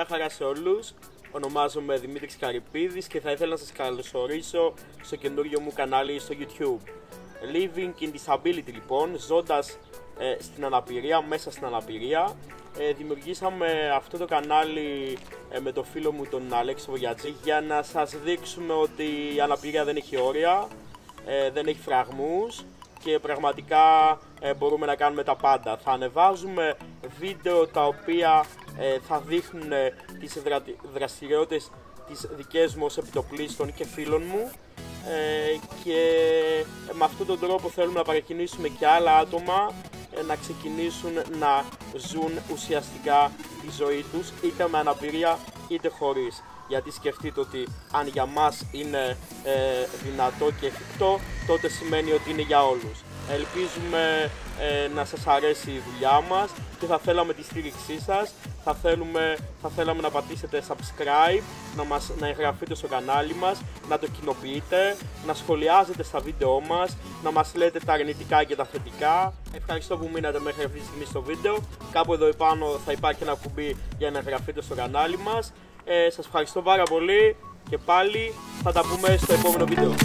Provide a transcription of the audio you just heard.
Γεια χαρά σε όλους. Ονομάζομαι Δημήτρης Καρυπίδης και θα ήθελα να σας καλωσορίσω στο καινούριο μου κανάλι στο YouTube. Living in Disability λοιπόν, ζώντας στην αναπηρία, μέσα στην αναπηρία. Δημιουργήσαμε αυτό το κανάλι με το φίλο μου τον Αλέξη Βογιατζή για να σας δείξουμε ότι η αναπηρία δεν έχει όρια, δεν έχει φραγμούς και πραγματικά μπορούμε να κάνουμε τα πάντα. Θα ανεβάζουμε βίντεο τα οποία θα δείχνουν τις δραστηριότητες τις δικές μου ως επιτοπλίστων και φίλων μου και με αυτόν τον τρόπο θέλουμε να παρακινήσουμε και άλλα άτομα να ξεκινήσουν να ζουν ουσιαστικά τη ζωή τους είτε με αναπηρία είτε χωρίς. Γιατί σκεφτείτε ότι αν για μας είναι δυνατό και εφικτό, τότε σημαίνει ότι είναι για όλους. Ελπίζουμε να σας αρέσει η δουλειά μας και θα θέλαμε τη στήριξή σας. Θα θέλαμε να πατήσετε subscribe, να εγγραφείτε στο κανάλι μας, να το κοινοποιείτε, να σχολιάζετε στα βίντεό μας, να μας λέτε τα αρνητικά και τα θετικά. Ευχαριστώ που μείνατε μέχρι αυτή τη στιγμή στο βίντεο. Κάπου εδώ επάνω θα υπάρχει ένα κουμπί για να εγγραφείτε στο κανάλι μας. Σας ευχαριστώ πάρα πολύ και πάλι θα τα πούμε στο επόμενο βίντεο.